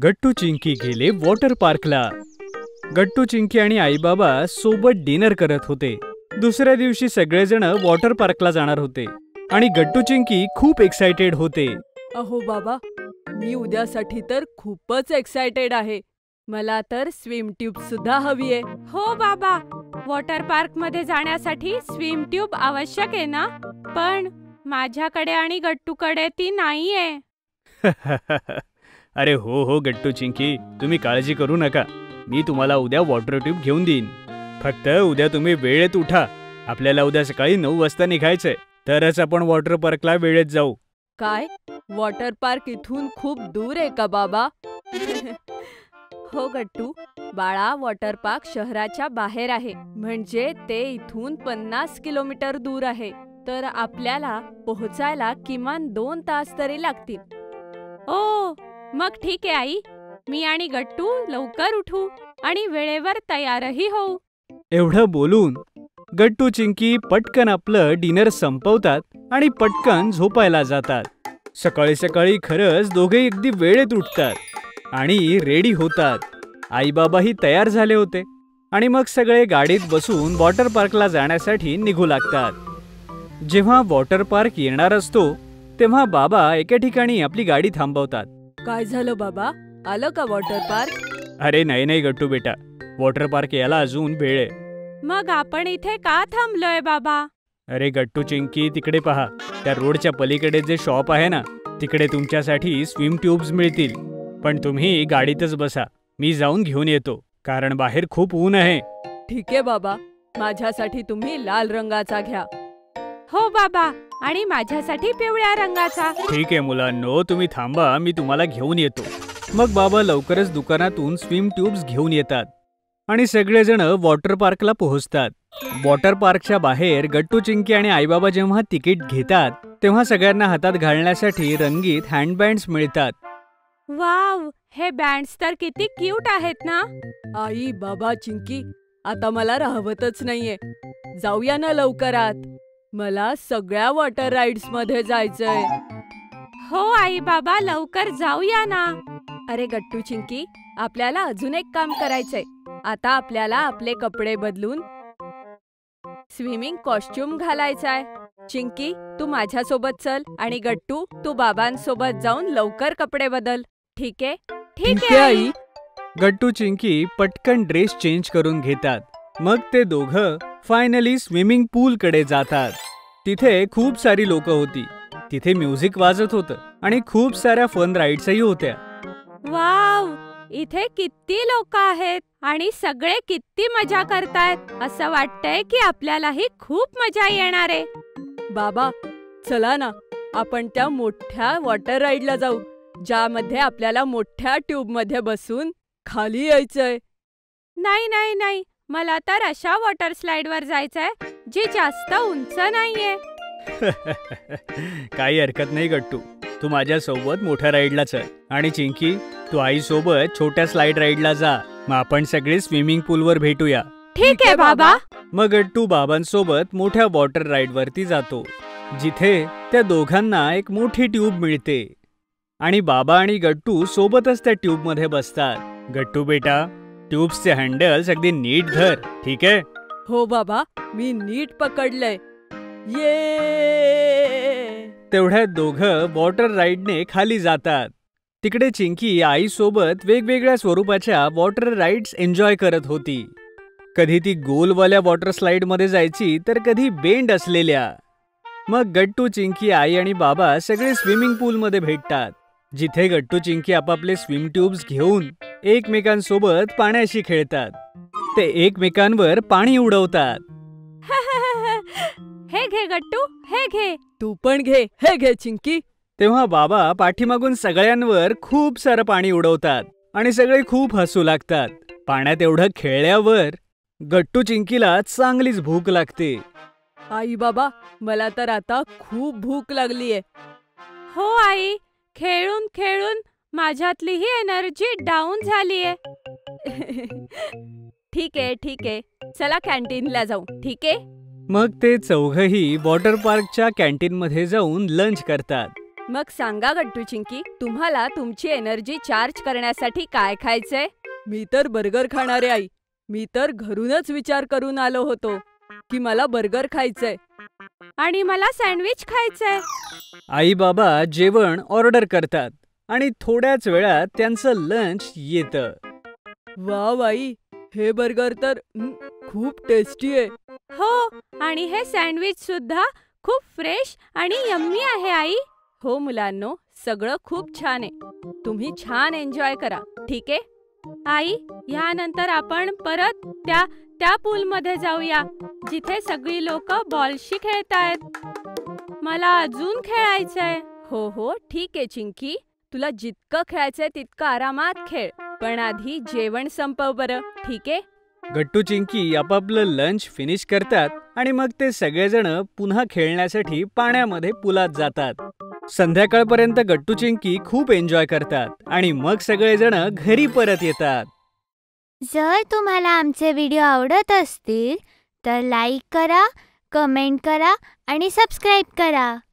गट्टू चिंकी गेले वॉटर पार्कला. गट्टू चिंकी आणि आईबाबा सोबत डिनर करत होते. दुसऱ्या दिवशी सगळेजण वॉटर पार्कला जाणार होते आणि गट्टू चिंकी खूप एक्साइटेड होते. अहो बाबा, मी उद्यासाठी तर खूपच एक्साइटेड आहे. मला तर स्विम ट्यूब सुद्धा हवी आहे. हो बाबा, वॉटर पार्क मध्ये जाण्यासाठी स्विम ट्यूब आवश्यक आहे ना? पण माझ्याकडे आणि गट्टूकडे ती नाहीये. अरे हो गट्टू चिंकी, तुम्ही काळजी करू नका. मी तुम्हाला उद्या वॉटर ट्यूब घेऊन देईन. फक्त उद्या तुम्ही वेळेत उठा. आपल्याला उद्या सकाळी 9 वाजता निघायचंय, तरच आपण वॉटर पार्कला वेळेत जाऊ. काय, वॉटर पार्क इथून खूप दूर आहे का बाबा? हो गट्टू बाळा, वॉटर पार्क शहराच्या बाहेर आहे, म्हणजे ते इथून 50 किलोमीटर दूर आहे. तर आपल्याला पोहोचायला किमान 2 तास तरी लागतील. ओ, मग ठीक आहे आई. मी आणि गट्टू लवकर उठू आणि वेळेवर तयारही होऊ. एवढं बोलून गट्टू चिंकी पटकन आपलं डिनर संपवतात आणि पटकन झोपायला जातात. सकाळी सकाळी खरंच दोघेही अगदी वेळेत उठतात आणि रेडी होतात. आईबाबाही तयार झाले होते आणि मग सगळे गाडीत बसून वॉटर पार्कला जाण्यासाठी निघू लागतात. जेव्हा वॉटर पार्क येणार असतो तेव्हा बाबा एका ठिकाणी आपली गाडी थांबवतात. काय झालं बाबा, आलं का वॉटर पार्क? अरे नाही गट्टू बेटा, वॉटर पार्क यायला अजून वेळ आहे. मग आपण इथे का थांबलोय बाबा? अरे गट्टू चिंकी, तिकडे पहा. त्या रोडच्या पलीकडे जे शॉप आहे ना, तिकडे तुमच्यासाठी स्विम ट्यूब्स मिळतील. पण तुम्ही गाडीतच बसा, मी जाऊन घेऊन येतो, कारण बाहेर खूप ऊन आहे. ठीक आहे बाबा, माझ्यासाठी तुम्ही लाल रंगाचा घ्या. हो बाबा, आणि माझ्यासाठी पिवळ्या रंगाचा. ठीक आहे मुलांनो, तुम्ही थांबा, मी तुम्हाला घेऊन येतो. मग बाबा लवकरच दुकानातून स्विम ट्यूब्स घेऊन येतात आणि सगळेजण वॉटर पार्कला पोहोचतात. वॉटर पार्कच्या बाहेर गट्टू चिंकी आणि आईबाबा जेव्हा तिकीट घेतात तेव्हा सगळ्यांना हातात घालण्यासाठी रंगीत हँडबँड्स मिळतात. वाव, हे बँड्स तर किती क्यूट आहेत ना. आई बाबा चिंकी, आता मला राहवतच नाहीये. जाऊया ना लवकरात. मला सगळ्या वॉटर राईड्स मध्ये जायचंय. हो आई बाबा, लवकर जाऊया ना. अरे गट्टू चिंकी, आपल्याला अजून एक काम करायचंय. आता आपल्याला आपले कपडे बदलून स्विमिंग कॉस्ट्युम घालायचाय. चिंकी, तू माझ्यासोबत चल आणि गट्टू, तू बाबांसोबत जाऊन लवकर कपडे बदल. ठीक आहे? ठीक आहे आई. गट्टू चिंकी पटकन ड्रेस चेंज करून घेतात. मग ते दोघं फायनली स्विमिंग पूल कडे जातात. तिथे खूप सारी लोक होती. तिथे म्युझिक वाजत होतं आणि खूप साऱ्या फन राईड्सही होत्या. वाव, इथे किती लोक आहेत आणि सगळे किती मजा करतायत. असं वाटतंय की आपल्यालाही खूप मजा येणार आहे. बाबा चला ना, आपण त्या मोठ्या वॉटर राईडला जाऊ, ज्यामध्ये आपल्याला मोठ्या ट्यूब मध्ये बसून खाली यायचंय. नाही, मला तर अशा वॉटर स्लाइड वर जायचंय जी जास्त उंच नाहीये. काही हरकत नाही गट्टू, तू माझ्या सोबत मोठ्या राईडला चल आणि चिंकी, तू आई सोबत छोट्या स्लाइड राईडला जा. मग आपण सगळे स्विमिंग पूल वर भेटूया. ठीक आहे बाबा. मग गट्टू बाबांसोबत मोठ्या वॉटर राईड वरती जातो, जिथे त्या दोघांना एक मोठी ट्यूब मिळते आणि बाबा आणि गट्टू सोबतच त्या ट्यूब मध्ये बसतात. गट्टू बेटा, ट्यूब्सचे हँडल्स अगदी नीट धर, ठीक आहे? हो बाबा, मी नीट पकडलंय. ये. तेवढ्यात दोघं वॉटर राईडने खाली जातात. तिकडे चिंकी आई सोबत वेगवेगळ्या स्वरूपाच्या वॉटर राईड्स एन्जॉय करत होती. कधी ती गोलवाल्या वॉटर स्लाइड मध्ये जायची, तर कधी बेंड असलेल्या. मग गट्टू चिंकी, आई आणि बाबा सगळे स्विमिंग पूल मध्ये भेटतात, जिथे गट्टू चिंकी आपापले स्विम ट्यूब्स घेऊन एकमेकांसोबत पाण्याशी खेळतात. ते एकमेकांवर पाणी उडवतात. हे घे गट्टू, हे घे. तू पण घे. हे घे चिंकी. तेव्हा बाबा पाठीमागून सगळ्यांवर खूप सारं पाणी उडवतात आणि सगळे खूप हसू लागतात. पाण्यात एवढं खेळल्यावर गट्टू चिंकीला चांगलीच भूक लागते. आई बाबा, मला तर आता खूप भूक लागलीये. हो आई, खेळून खेळून माझ्यातली ही एनर्जी डाऊन झालीये. ठीक आहे, चला कॅन्टीनला जाऊ. ठीक आहे? मग ते चौघही वॉटर पार्कच्या कॅन्टीन मध्ये जाऊन लंच करतात. मग सांगा गट्टू चिंकी, तुम्हाला तुमची एनर्जी चार्ज करण्यासाठी काय खायचंय? मी तर बर्गर खाणार आहे आई. मी तर घरूनच विचार करून आलो होतो की मला बर्गर खायचंय. आणि मला सँडविच खायचंय. आई बाबा जेवण ऑर्डर करतात आणि थोड्याच वेळात त्यांचं लंच येतं. वाव आई, हे बर्गर तर खूप टेस्टी आहे. हो, आणि हे सँडविच सुद्धा खूप फ्रेश आणि यम्मी आहे आई. हो मुलांनो, सगळं खूप छान आहे. तुम्ही छान एन्जॉय करा, ठीक आहे? आई, यानंतर आपण परत त्या पूलमध्ये जाऊया जिथे सगळी लोक बॉलशी खेळतायत. मला अजून खेळायचंय. हो हो, ठीक आहे चिंकी. तुला जितकं खेळायचंय तितकं आरामात खेळ. पण आधी जेवण संपव बरं, ठीक आहे? गट्टू चिंकी आपापलं लंच फिनिश करतात आणि मग ते सगळेजण पुन्हा खेळण्यासाठी पाण्यामध्ये पुलात जातात. संध्याकाळपर्यंत गट्टू चिंकी खूप एन्जॉय करतात आणि मग सगळेजण घरी परत येतात. जर तुम्हाला आमचे व्हिडिओ आवडत असतील तर लाईक करा, कमेंट करा आणि सबस्क्राईब करा.